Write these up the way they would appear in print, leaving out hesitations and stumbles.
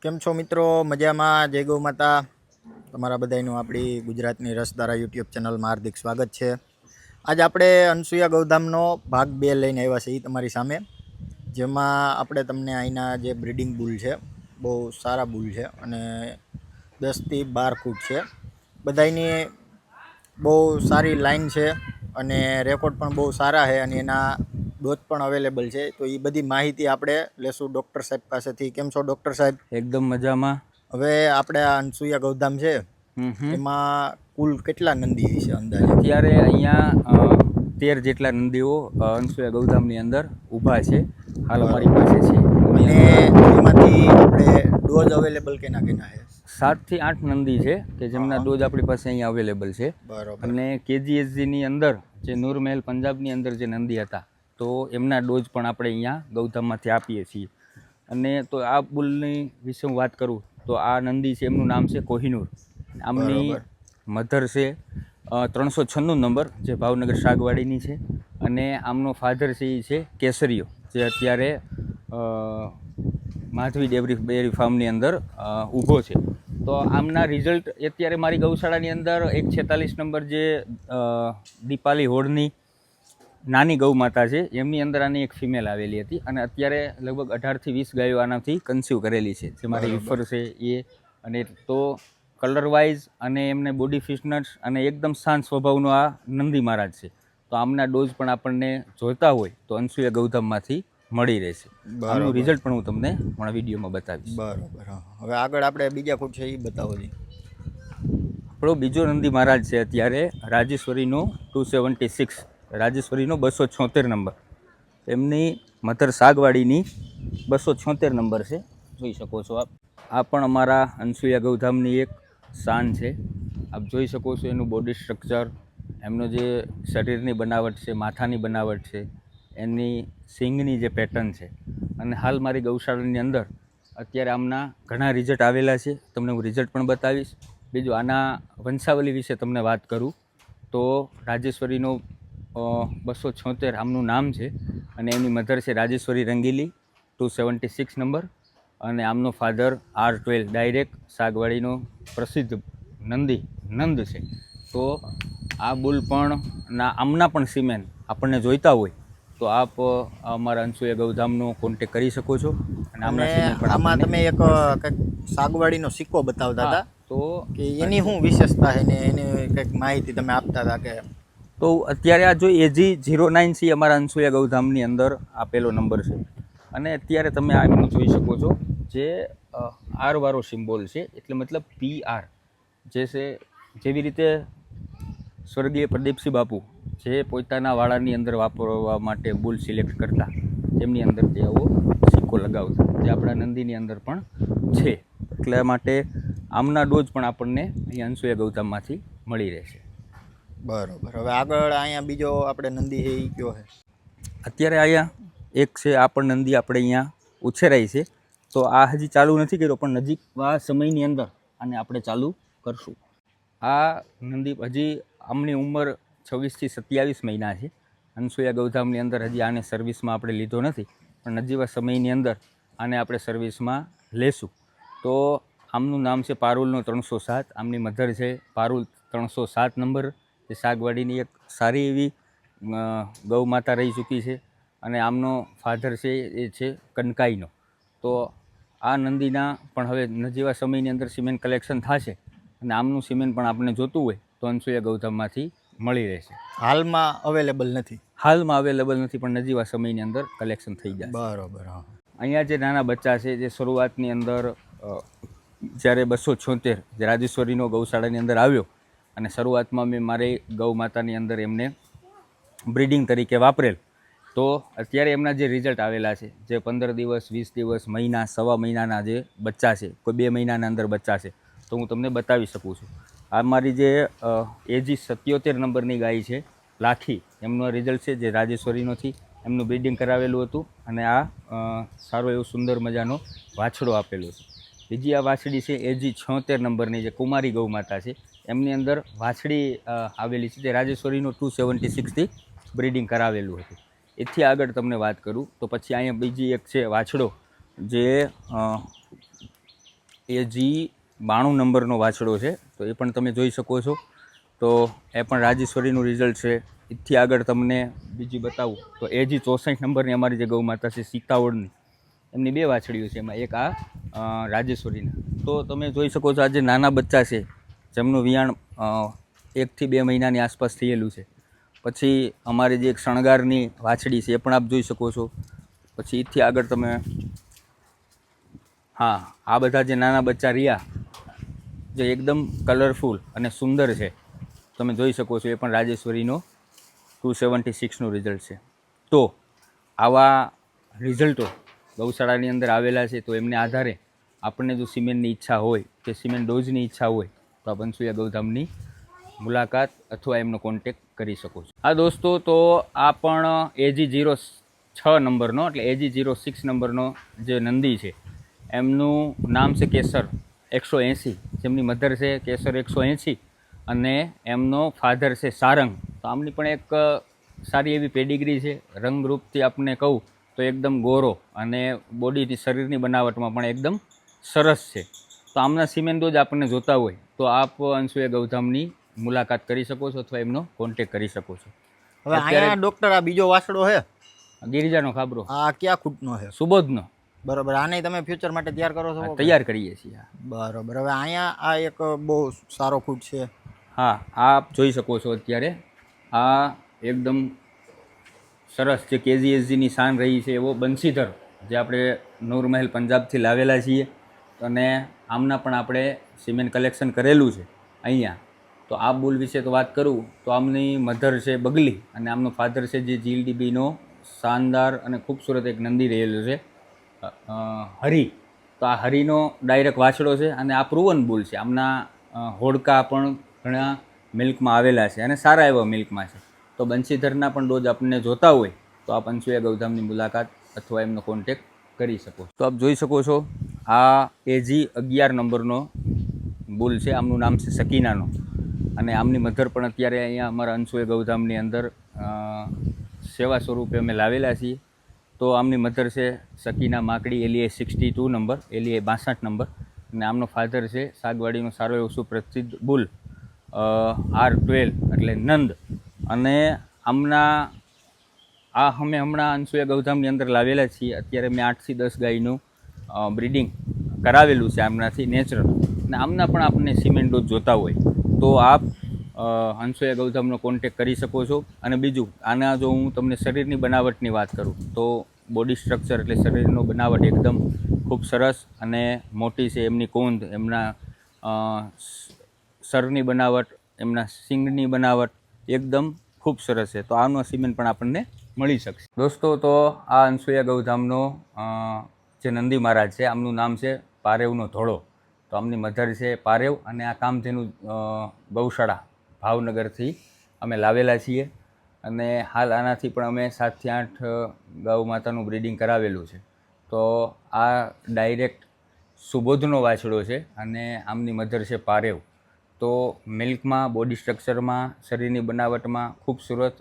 કેમ છો મિત્રો? મજામાં? જય ગૌ માતા. તમારા બધાનું આપણી ગુજરાતની રસધારા યુટ્યુબ ચેનલમાં હાર્દિક સ્વાગત છે. આજ આપણે અનસુયા ગૌધામનો ભાગ 2 લઈને આવ્યા છીએ તમારી સામે, જેમાં આપણે તમને અહીંના જે બ્રીડિંગ બુલ છે, બહુ સારા બુલ છે અને 10 થી 12 ફૂટ છે. બધાની બહુ સારી લાઈન છે અને રેકોર્ડ પણ બહુ સારા છે અને એના ડોઝ પણ અવેલેબલ છે. તો એ બધી માહિતી આપણે લેશું ડૉક્ટર સાહેબ પાસેથી. કેમ છો ડૉક્ટર સાહેબ? એકદમ મજામાં. હવે આપણે આ અનસુયા ગૌધામ છે, એમાં કુલ કેટલા નંદી છે અંદાજે? અત્યારે અહીંયા 13 જેટલા નંદીઓ અનસુયા ગૌધામની અંદર ઊભા છે. હાલ અમારી પાસે છે અને એમાંથી આપણે ડોઝ અવેલેબલ કેના કેના છે? 7 થી 8 નંદી છે કે જેમના ડોઝ આપણી પાસે અહીંયા અવેલેબલ છે. બરોબર. અને કેજીએસજીની અંદર જે નૂરમહેલ પંજાબની અંદર જે નંદી હતા, તો એમના ડોઝ પણ આપણે અહીંયા ગૌધામમાંથી આપીએ છીએ. અને તો આ બુલની વિશે હું વાત કરું તો આ નંદી છે, એમનું નામ છે કોહિનૂર. આમની મધર છે 396 નંબર, જે ભાવનગર શાકવાડીની છે. અને આમનો ફાધર છે એ છે કેસરીયો, જે અત્યારે માધવી ડેરી ફાર્મની અંદર ઊભો છે. તો આમના રિઝલ્ટ અત્યારે મારી ગૌશાળાની અંદર એક 46 નંબર જે દીપાલી હોડની નાની ગૌ માતા છે, એમની અંદર આની એક ફિમેલ આવેલી હતી અને અત્યારે લગભગ 18 થી 20 ગાયો આનાથી કન્સીવ કરેલી છે, જે મારી વિફર છે એ. અને તો કલર વાઇઝ અને એમને બોડી ફિટનેસ અને એકદમ શાંત સ્વભાવનો આ નંદી મહારાજ છે. તો આમના ડોઝ પણ આપણને જોઈતા હોય તો અનસુયા ગૌધામમાંથી મળી રહેશે. આનું રિઝલ્ટ પણ હું તમને મારા વિડીયોમાં બતાવીશ. બરોબર. હવે આગળ આપણે બીજા કોઈ છે એ બતાવો જી. આપણો બીજો નંદી મહારાજ છે અત્યારે રાજેશ્વરીનો 276, રાજેશ્વરીનો 276 નંબર. એમની મધર સાગવાડીની 276 નંબર છે, જોઈ શકો છો આપ. આ પણ અમારા અનસુયા ગૌધામની એક શાન છે. આપ જોઈ શકો છો એનું બોડી સ્ટ્રક્ચર, એમનો જે શરીરની બનાવટ છે, માથાની બનાવટ છે, એની સિંગની જે પેટર્ન છે. અને હાલ મારી ગૌશાળાની અંદર અત્યારે આમના ઘણા રિઝલ્ટ આવેલા છે, તમને હું રિઝલ્ટ પણ બતાવીશ. બીજું આના વંશાવલી વિશે તમને વાત કરું તો રાજેશ્વરીનો 276 આમનું નામ છે અને એમની મધર છે રાજેશ્વરી રંગીલી 276 નંબર. અને આમનો ફાધર R12 ડાયરેક્ટ સાગવાડીનો પ્રસિદ્ધ નંદ છે. તો આ બુલ પણ આમના પણ સિમેન આપણને જોઈતા હોય તો આપ અમારા અનસુયા ગૌધામનો કોન્ટેક કરી શકો છો. અને આમાં તમે એક સાગવાડીનો સિક્કો બતાવતા હતા, તો કે એની શું વિશેષતા છે ને એની કંઈક માહિતી તમે આપતા હતા કે? તો અત્યારે આ જો AG09C અમારા અનસુયા ગૌધામની અંદર આપેલો નંબર છે. અને અત્યારે તમે આ એમનું જોઈ શકો છો, જે R વાળો સિમ્બોલ છે, એટલે મતલબ PR જે છે. જેવી રીતે સ્વર્ગીય પ્રદીપસિંહ બાપુ જે પોતાના વાળાની અંદર વાપરવા માટે બુલ સિલેક્ટ કરતા, તેમની અંદર તે આવો સિક્કો લગાવતા, જે આપણા નંદીની અંદર પણ છે. એટલા માટે આમના ડોઝ પણ આપણને અહીં અનસુયા ગૌધામમાંથી મળી રહેશે. બરોબર. હવે આગળ અહીંયા બીજો આપણે નંદી છે એ કયો છે? અત્યારે અહીંયા એક છે, આ પણ નંદી આપણે અહીંયા ઉછેરાય છે. તો આ હજી ચાલુ નથી કર્યો, પણ નજીક આ સમયની અંદર આને આપણે ચાલુ કરશું. આ નંદી હજી આમની ઉંમર 26 થી 27 મહિના છે. અનસુયા ગૌધામની અંદર હજી આને સર્વિસમાં આપણે લીધો નથી, પણ નજીવા સમયની અંદર આને આપણે સર્વિસમાં લેશું. તો આમનું નામ છે પારુલનો 307, આમની મધર છે પારુલ 307 નંબર, જે સાગવાડીની એક સારી એવી ગૌ માતા રહી ચૂકી છે. અને આમનો ફાધર છે એ છે કનકાઈનો. તો આ નંદીના પણ હવે નજીવા સમયની અંદર સિમેન્ટ કલેક્શન થશે અને આમનું સિમેન્ટ પણ આપણે જોતું હોય તો અનસુયા ગૌધામમાંથી મળી રહેશે. હાલમાં અવેલેબલ નથી? હાલમાં અવેલેબલ નથી, પણ નજીવા સમયની અંદર કલેક્શન થઈ જાય. બરોબર. અહીંયા જે નાના બચ્ચા છે, જે શરૂઆતની અંદર જ્યારે 276 જે રાજેશ્વરીનો ગૌશાળાની અંદર આવ્યો અને શરૂઆતમાં મેં મારી ગૌ માતાની અંદર એમને બ્રીડિંગ તરીકે વાપરેલ, તો અત્યારે એમના જે રિઝલ્ટ આવેલા છે, જે 15 દિવસ, 20 દિવસ, મહિના, સવા મહિનાના જે બચ્ચા છે, કોઈ 2 મહિનાના અંદર બચ્ચા છે, તો હું તમને બતાવી શકું છું. આ મારી જે AG77 નંબરની ગાય છે લાખી, એમનો રિઝલ્ટ છે, જે રાજેશ્વરીનોથી એમનું બ્રીડિંગ કરાવેલું હતું. અને આ સારો એવો સુંદર મજાનો વાછડો આપેલો છે. બીજી આ વાછડી છે AG76 નંબરની, જે કુમારી ગૌ માતા છે, એમની અંદર વાછડી આવેલી છે, જે રાજેશ્વરીનો 276થી બ્રીડિંગ કરાવેલું હતું. એથી આગળ તમને વાત કરું તો પછી અહીંયા બીજી એક છે વાછડો, જે AG 92 નંબરનો વાછડો છે. તો એ પણ તમે જોઈ શકો છો. તો એ પણ રાજેશ્વરીનું રિઝલ્ટ છે. એથી આગળ તમને બીજી બતાવું તો AG 64 નંબરની અમારી જે ગૌ માતા છે સીતાવડની, એમની 2 વાછડીઓ છે. એમાં એક આ રાજેશ્વરીના. તો તમે જોઈ શકો છો આ જે નાના બચ્ચા છે જેમનું વિયાણ 1 થી 2 મહિનાની આસપાસ થયેલું છે. પછી અમારી જે એક શણગારની વાછડી છે એ પણ આપ જોઈ શકો છો. પછી એથી આગળ તમે હા આ બધા જે નાના બચ્ચા રહ્યા જે એકદમ કલરફુલ અને સુંદર છે તમે જોઈ શકો છો, એ પણ રાજેશ્વરીનો 276નું રિઝલ્ટ છે. તો આવા રિઝલ્ટો ગૌશાળાની અંદર આવેલા છે. તો એમને આધારે આપણને જો સિમેન્ટની ઈચ્છા હોય કે સિમેન્ટ ડોઝની ઈચ્છા હોય તો આ અનસુયા ગૌધામની મુલાકાત અથવા એમનો કોન્ટેક કરી શકો છો. હા દોસ્તો, તો આ પણ AG 06 નંબરનો એટલે AG 06 નંબરનો જે નંદી છે એમનું નામ છે કેસર 180, જેમની મધર છે કેસર 180 અને એમનો ફાધર છે સારંગ. તો આમની પણ એક સારી એવી પેડિગ્રી છે. રંગરૂપથી આપણે કહું તો એકદમ ગોરો અને બોડીની શરીરની બનાવટમાં પણ એકદમ સરસ છે. તો આમના સિમેન્ટ જ આપણને જોતા હોય તો આપ અનસુયા ગૌધામની મુલાકાત કરી શકો છો અથવા એમનો કોન્ટેક કરી શકો છો. હવે અહીંયા ડૉક્ટર આ બીજો વાછડો છે ગિરિજાનો ખાબરો, આ કયા ખૂટનો છે? સુબોધનો. બરોબર, આને તમે ફ્યુચર માટે તૈયાર કરો છો? તૈયાર કરીએ છીએ. બરોબર. હવે અહીંયા આ એક બહુ સારો ખૂટ છે. હા, આપ જોઈ શકો છો અત્યારે આ એકદમ સરસ જે KGSGની શાન રહી છે એવો બંસીધર જે આપણે નૂરમહેલ પંજાબથી લાવેલા છીએ. અને આમના પણ આપણે સિમેન્ટ કલેક્શન કરેલું છે અહીંયા. તો આ બુલ વિશે તો વાત કરું તો આમની મધર છે બગલી અને આમનો ફાધર છે જે GLDBનો શાનદાર અને ખૂબસૂરત એક નંદી રહેલો છે હરી. તો આ હરીનો ડાયરેક્ટ વાછડો છે અને આ પ્રુવન બુલ છે. આમના હોડકા પણ ઘણા મિલ્કમાં આવેલા છે અને સારા એવા મિલ્કમાં છે. તો બંસીધરના પણ ડોઝ આપણને જોતા હોય તો આપ અનસુયા ગૌધામની મુલાકાત અથવા એમનો કોન્ટેક કરી શકો. તો આપ જોઈ શકો છો આ AG 11 નંબરનો બુલ છે. આમનું નામ છે સકીનાનો અને આમની મધર પણ અત્યારે અહીંયા અમારા અનસુયા ગૌધામની અંદર સેવા સ્વરૂપે અમે લાવેલા છીએ. તો આમની મધર છે સકીના Makdi LEA 62 number, LEA 62 number અને આમનો ફાધર છે સાગવાડીનો સારો એવો સુપ્રસિદ્ધ બુલ R12 એટલે નંદ. અને આમના આ અમે હમણાં અનસુયા ગૌધામની અંદર લાવેલા છીએ. અત્યારે મેં 8 થી 10 ગાયનું બ્રીડિંગ કરાવેલું છે આમનાથી નેચરલ. અને આમના પણ આપણને સિમેન્ટ ડોઝ જોતા હોય તો આપ અનસુયા ગૌધામનો કોન્ટેક કરી શકો છો. અને બીજું આના જો હું તમને શરીરની બનાવટની વાત કરું તો બોડી સ્ટ્રક્ચર એટલે શરીરનો બનાવટ એકદમ ખૂબ સરસ અને મોટી છે. એમની કુંદ, એમના સરની બનાવટ, એમના સિંગની બનાવટ એકદમ ખૂબ સરસ છે. તો આનો સિમેન્ટ પણ આપણને મળી શકશે. દોસ્તો, તો આ અનસુયા ગૌધામનો જે નંદી મહારાજ છે આમનું નામ છે પારેવનો ધોળો. તો આમની મધર છે પારેવ અને આ કામધેનુ ગૌશાળા ભાવનગરથી અમે લાવેલા છીએ. અને હાલ આનાથી પણ અમે 7 થી 8 ગૌ માતાનું બ્રીડિંગ કરાવેલું છે. તો આ ડાયરેક્ટ સુબોધનો વાછડો છે અને આમની મધર છે પારેવ. તો મિલ્કમાં, બોડી સ્ટ્રક્ચરમાં, શરીરની બનાવટમાં ખૂબસૂરત,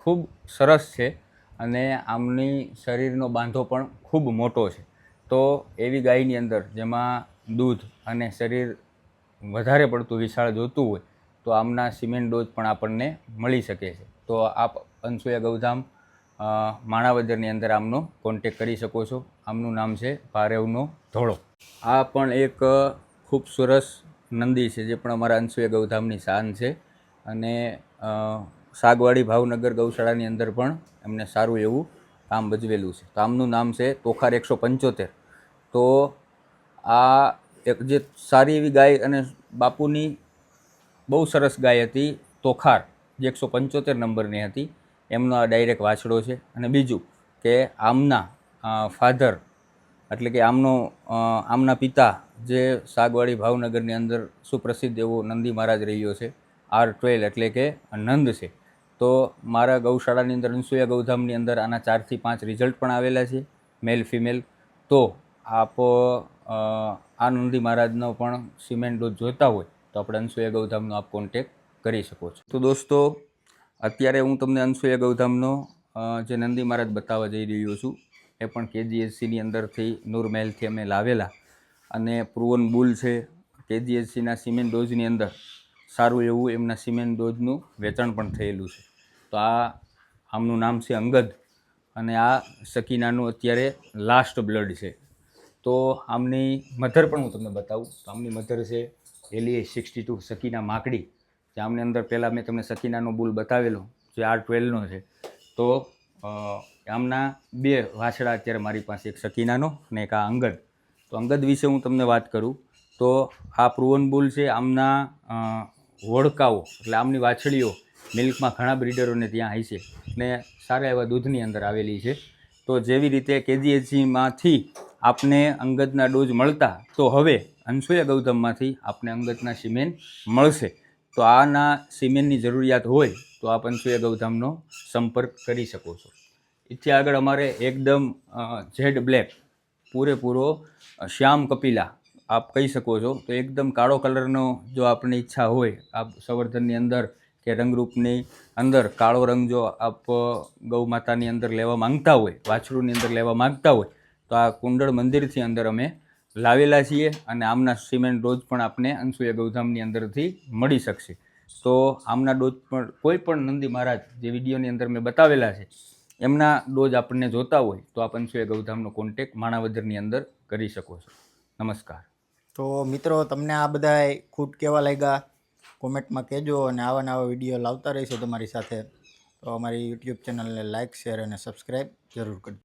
ખૂબ સરસ છે અને આમની શરીરનો બાંધો પણ ખૂબ મોટો છે. તો એવી ગાયની અંદર જેમાં દૂધ અને શરીર વધારે પડતું વિશાળ જોતું હોય તો આમના સિમેન્ટ ડોઝ પણ આપણને મળી શકે છે. તો આપ અનસુયા ગૌધામ માણાવદરની અંદર આમનો કોન્ટેક કરી શકો છો. આમનું નામ છે પારેવનો ધોળો. આ પણ એક ખૂબ સરસ નંદી છે જે પણ અમારા અનસુયા ગૌધામની શાન છે. અને સાગવાડી ભાવનગર ગૌશાળાની અંદર પણ એમને સારું એવું કામ ભજવેલું છે. તો આમનું નામ છે તોખાર 175. તો આ એક જે સારી એવી ગાય અને બાપુની બહુ સરસ ગાય હતી તોખાર જે 175 નંબરની હતી, એમનો આ ડાયરેક્ટ વાછડો છે. અને બીજું કે આમના ફાધર એટલે કે આમના પિતા જે સાગવાડી ભાવનગરની અંદર સુપ્રસિદ્ધ એવો નંદી મહારાજ રહ્યો છે R12 એટલે કે નંદ છે. તો મારા ગૌશાળાની અંદર અનસુયા ગૌધામની અંદર આના 4 થી 5 રિઝલ્ટ પણ આવેલા છે મેલ ફિમેલ. તો આપ આ નંદી મહારાજનો પણ સિમેન્ટ ડોઝ જોતા હોય તો આપણે અનસુયા ગૌધામનો આપ કોન્ટેક કરી શકો છો. તો દોસ્તો, અત્યારે હું તમને અનસુયા ગૌધામનો જે નંદી મહારાજ બતાવવા જઈ રહ્યો છું એ પણ KGSCની અંદરથી નૂરમહેલથી અમે લાવેલા. અને પ્રુવન બુલ છે. કેજીએચસીના સિમેન્ટ ડોઝની અંદર સારું એવું એમના સિમેન્ટ ડોઝનું વેચાણ પણ થયેલું છે. તો આમનું નામ છે અંગદ અને આ સકીનાનું અત્યારે લાસ્ટ બ્લડ છે. તો આમની મધર પણ હું તમને બતાવું. તો આમની મધર છે LA62 સકીના માકડી. જે આમની અંદર પહેલાં મેં તમને સકીનાનો બુલ બતાવેલો જે R12નો છે. તો આમના 2 વાછડા અત્યારે મારી પાસે, એક સકીનાનો અને એક આ અંગદ. તો અંગદ વિશે હું તમને વાત કરું તો આ પ્રુવન બુલ છે. આમના વોડકાઓ એટલે આમની વાછડીઓ મિલ્કમાં ઘણા બ્રીડરોને ત્યાં હશે અને સારા એવા દૂધની અંદર આવેલી છે. તો જેવી રીતે કેજીએચસીમાંથી આપને અંગદના ડોઝ મળતા, તો હવે અનસુયા ગૌતમમાંથી આપને અંગદના સિમેન્ટ મળશે. તો આના સિમેન્ટની જરૂરિયાત હોય તો આપ અનસુયા ગૌતમનો સંપર્ક કરી શકો છો. એથી આગળ અમારે એકદમ જેડ બ્લેક પૂરેપૂરો શ્યામ કપિલા આપ કહી શકો છો. તો એકદમ કાળો કલરનો જો આપની ઈચ્છા હોય, આપ સંવર્ધનની અંદર કે રંગરૂપની અંદર કાળો રંગ જો આપ ગૌ માતાની અંદર લેવા માંગતા હોય, વાછરૂની અંદર લેવા માંગતા હોય, તો આ કુંડળ મંદિરથી અંદર અમે લાવેલા છીએ અને આમના સિમેન્ટ ડોઝ પણ આપને અનસુયા ગૌધામની અંદરથી મળી શકશે. તો આમના ડોઝ પણ કોઈ પણ નંદી મહારાજ જે વિડીયોની અંદર મેં બતાવેલા છે એમના ડોઝ આપણને જોતા હોય તો આપ અનસુયા ગૌધામનો કોન્ટેક માણાવદરની અંદર કરી શકો છો. નમસ્કાર. તો મિત્રો, તમને આ બધા ખૂટ કેવા લાગ્યા કોમેન્ટમાં કહેજો અને આવા નવા વિડીયો લાવતા રહીશું તમારી સાથે. તો અમારી યુટ્યુબ ચેનલને લાઇક, શેર અને સબસ્ક્રાઈબ જરૂર કરજો.